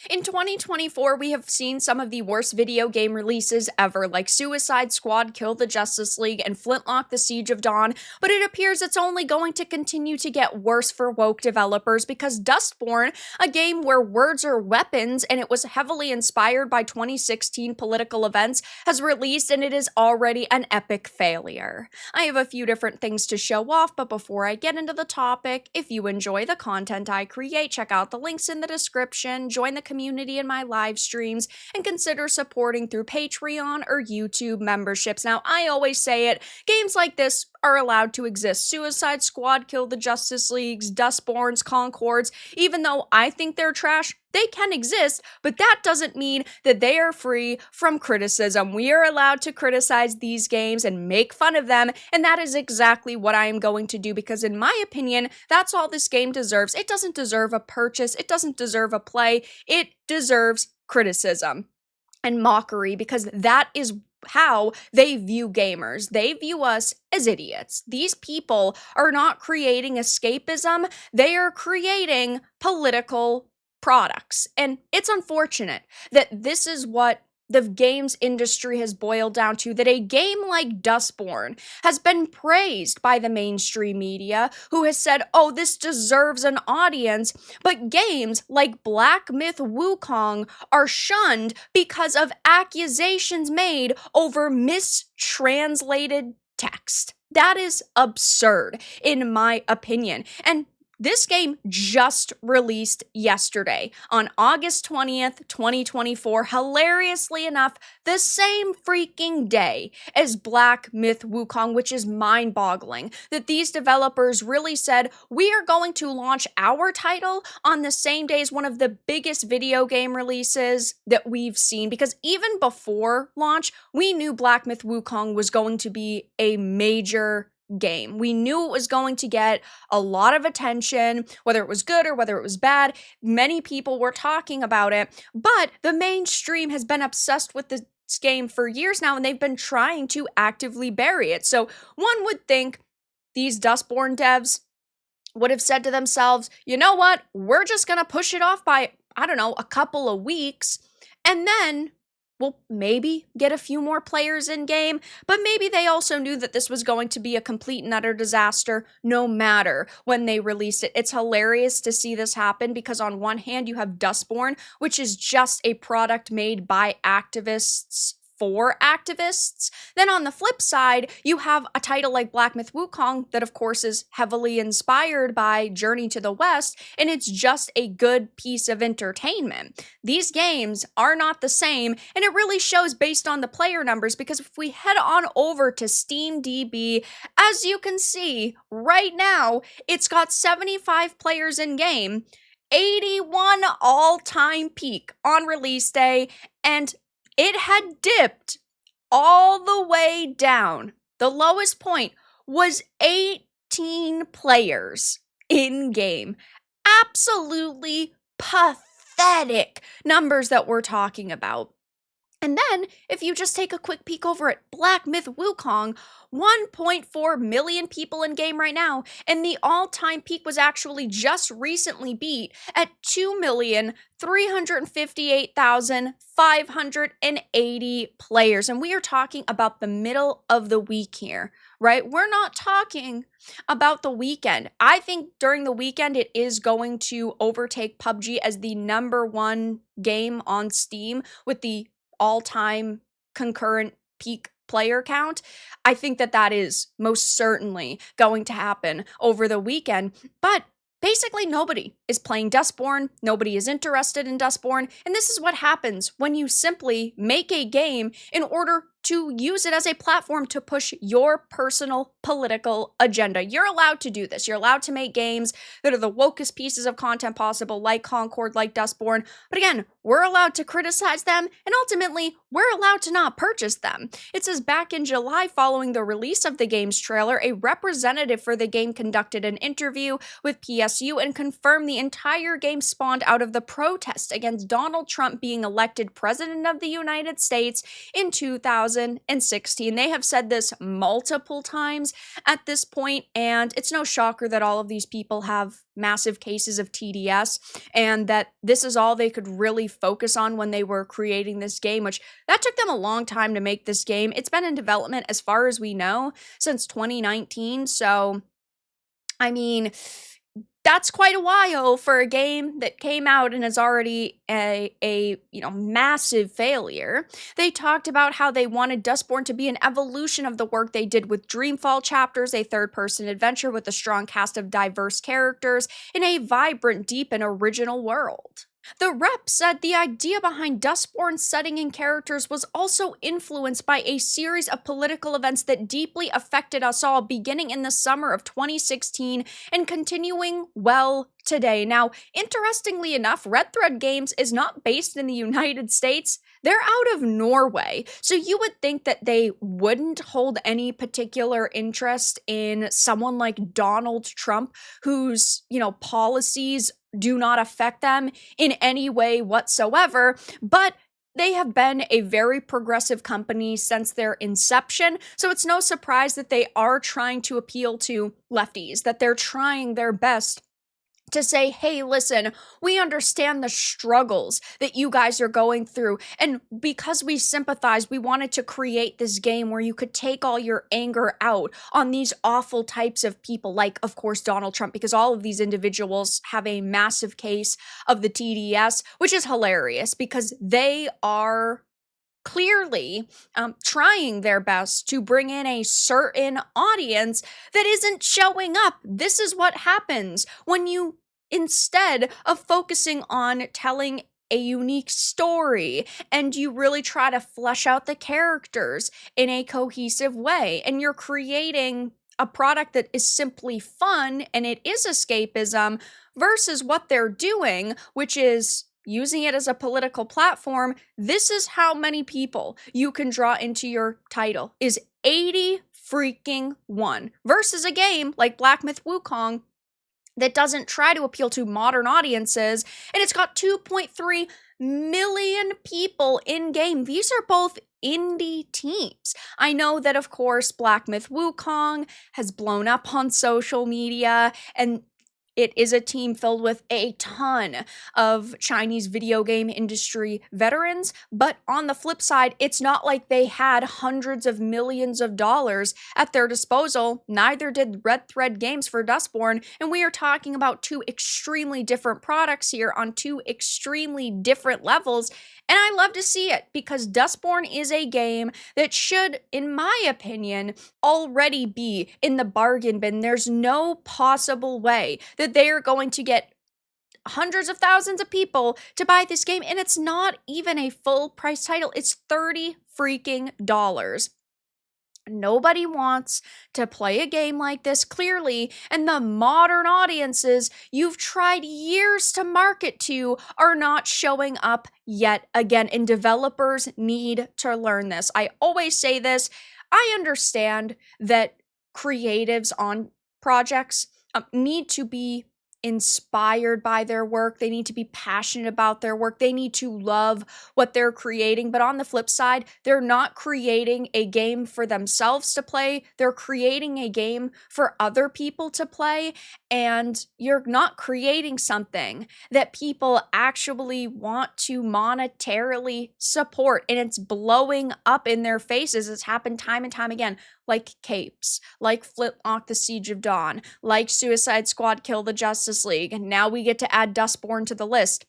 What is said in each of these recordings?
In 2024, we have seen some of the worst video game releases ever, like Suicide Squad Kill the Justice League and Flintlock The Siege of Dawn, but it appears it's only going to continue to get worse for woke developers because Dustborn, a game where words are weapons and it was heavily inspired by 2016 political events, has released and it is already an epic failure. I have a few different things to show off, but before I get into the topic, if you enjoy the content I create, check out the links in the description, join the community in my live streams, and consider supporting through Patreon or YouTube memberships. Now, I always say it, games like this are allowed to exist. Suicide Squad, Kill the Justice Leagues, Dustborns, Concords, even though I think they're trash, they can exist, but that doesn't mean that they are free from criticism. We are allowed to criticize these games and make fun of them, and that is exactly what I am going to do because in my opinion, that's all this game deserves. It doesn't deserve a purchase. It doesn't deserve a play. It deserves criticism and mockery because that is how they view gamers. They view us as idiots. These people are not creating escapism. They are creating political products. And it's unfortunate that this is what the games industry has boiled down to, that a game like Dustborn has been praised by the mainstream media, who has said, oh, this deserves an audience, but games like Black Myth Wukong are shunned because of accusations made over mistranslated text. That is absurd, in my opinion. And this game just released yesterday on August 20th, 2024, hilariously enough, the same freaking day as Black Myth Wukong, which is mind-boggling that these developers really said, we are going to launch our title on the same day as one of the biggest video game releases that we've seen, because even before launch, we knew Black Myth Wukong was going to be a major game. We knew it was going to get a lot of attention, whether it was good or whether it was bad. Many people were talking about it, but the mainstream has been obsessed with this game for years now, and they've been trying to actively bury it. So one would think these Dustborn devs would have said to themselves, you know what, we're just going to push it off by, I don't know, a couple of weeks, and then we'll maybe get a few more players in game, but maybe they also knew that this was going to be a complete and utter disaster no matter when they released it. It's hilarious to see this happen because on one hand, you have Dustborn, which is just a product made by activists for activists. Then on the flip side, you have a title like Black Myth Wukong that of course is heavily inspired by Journey to the West, and it's just a good piece of entertainment. These games are not the same, and it really shows based on the player numbers, because if we head on over to SteamDB, as you can see right now, it's got 75 players in game, 81 all-time peak on release day, and it had dipped all the way down. The lowest point was 18 players in game. Absolutely pathetic numbers that we're talking about. And then, if you just take a quick peek over at Black Myth Wukong, 1.4 million people in game right now, and the all-time peak was actually just recently beat at 2,358,580 players. And we are talking about the middle of the week here, right? We're not talking about the weekend. I think during the weekend, it is going to overtake PUBG as the #1 game on Steam with the all-time concurrent peak player count. I think that that is most certainly going to happen over the weekend, but basically nobody is playing Dustborn, nobody is interested in Dustborn, and this is what happens when you simply make a game in order to use it as a platform to push your personal political agenda. You're allowed to do this. You're allowed to make games that are the wokest pieces of content possible, like Concord, like Dustborn. But again, we're allowed to criticize them, and ultimately, we're allowed to not purchase them. It says back in July, following the release of the game's trailer, a representative for the game conducted an interview with PSU and confirmed the entire game spawned out of the protest against Donald Trump being elected president of the United States in 2020. 2016. They have said this multiple times at this point, and it's no shocker that all of these people have massive cases of TDS and that this is all they could really focus on when they were creating this game, which that took them a long time to make this game. It's been in development, as far as we know, since 2019, so I mean, that's quite a while for a game that came out and is already a massive failure. They talked about how they wanted Dustborn to be an evolution of the work they did with Dreamfall Chapters, a third-person adventure with a strong cast of diverse characters in a vibrant, deep, and original world. The rep said the idea behind Dustborn's setting and characters was also influenced by a series of political events that deeply affected us all, beginning in the summer of 2016 and continuing well today. Now, interestingly enough, Red Thread Games is not based in the United States. They're out of Norway. So you would think that they wouldn't hold any particular interest in someone like Donald Trump, whose, policies do not affect them in any way whatsoever, but they have been a very progressive company since their inception, so it's no surprise that they are trying to appeal to lefties, that they're trying their best to say, hey, listen, we understand the struggles that you guys are going through, and because we sympathize, we wanted to create this game where you could take all your anger out on these awful types of people, like, of course, Donald Trump, because all of these individuals have a massive case of the TDS, which is hilarious because they are clearly trying their best to bring in a certain audience that isn't showing up. This is what happens when you, instead of focusing on telling a unique story and you really try to flesh out the characters in a cohesive way, and you're creating a product that is simply fun and it is escapism, versus what they're doing, which is using it as a political platform. This is how many people you can draw into your title, is 80 freaking 1, versus a game like Black Myth Wukong that doesn't try to appeal to modern audiences, and it's got 2.3 million people in game. These are both indie teams. I know that, of course, Black Myth Wukong has blown up on social media, and it is a team filled with a ton of Chinese video game industry veterans, but on the flip side, it's not like they had hundreds of millions of dollars at their disposal. Neither did Red Thread Games for Dustborn, and we are talking about two extremely different products here on two extremely different levels, and I love to see it because Dustborn is a game that should, in my opinion, already be in the bargain bin. There's no possible way that they are going to get hundreds of thousands of people to buy this game, and it's not even a full price title. It's $30 freaking dollars. Nobody wants to play a game like this, clearly, and the modern audiences you've tried years to market to are not showing up yet again, and developers need to learn this. I always say this. I understand that creatives on projects need to be inspired by their work. They need to be passionate about their work. They need to love what they're creating. But on the flip side, they're not creating a game for themselves to play. They're creating a game for other people to play. And you're not creating something that people actually want to monetarily support. And it's blowing up in their faces. It's happened time and time again. Like Capes, like Flintlock the Siege of Dawn, like Suicide Squad Kill the Justice League, and now we get to add Dustborn to the list.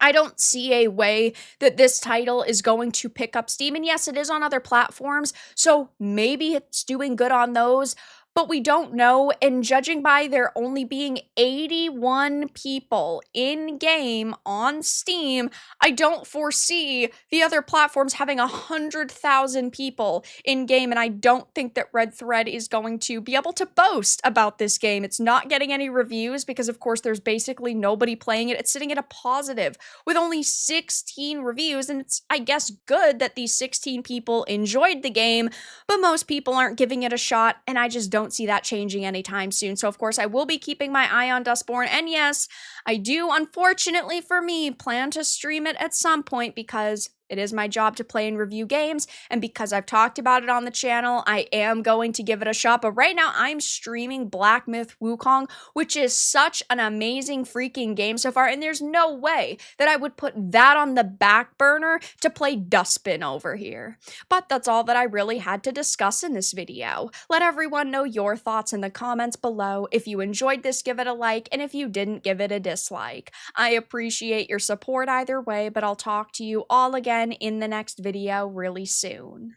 I don't see a way that this title is going to pick up steam, and yes, it is on other platforms, so maybe it's doing good on those, but we don't know, and judging by there only being 81 people in-game on Steam, I don't foresee the other platforms having 100,000 people in-game, and I don't think that Red Thread is going to be able to boast about this game. It's not getting any reviews because, of course, there's basically nobody playing it. It's sitting at a positive with only 16 reviews, and it's, I guess, good that these 16 people enjoyed the game, but most people aren't giving it a shot, and I just don't see that changing anytime soon. So of course I will be keeping my eye on Dustborn, and yes, I do, unfortunately for me, plan to stream it at some point because It is my job to play and review games, and because I've talked about it on the channel, I am going to give it a shot. But right now, I'm streaming Black Myth Wukong, which is such an amazing freaking game so far, and there's no way that I would put that on the back burner to play Dustborn over here. But that's all that I really had to discuss in this video. Let everyone know your thoughts in the comments below. If you enjoyed this, give it a like, and if you didn't, give it a dislike. I appreciate your support either way, but I'll talk to you all again in the next video really soon.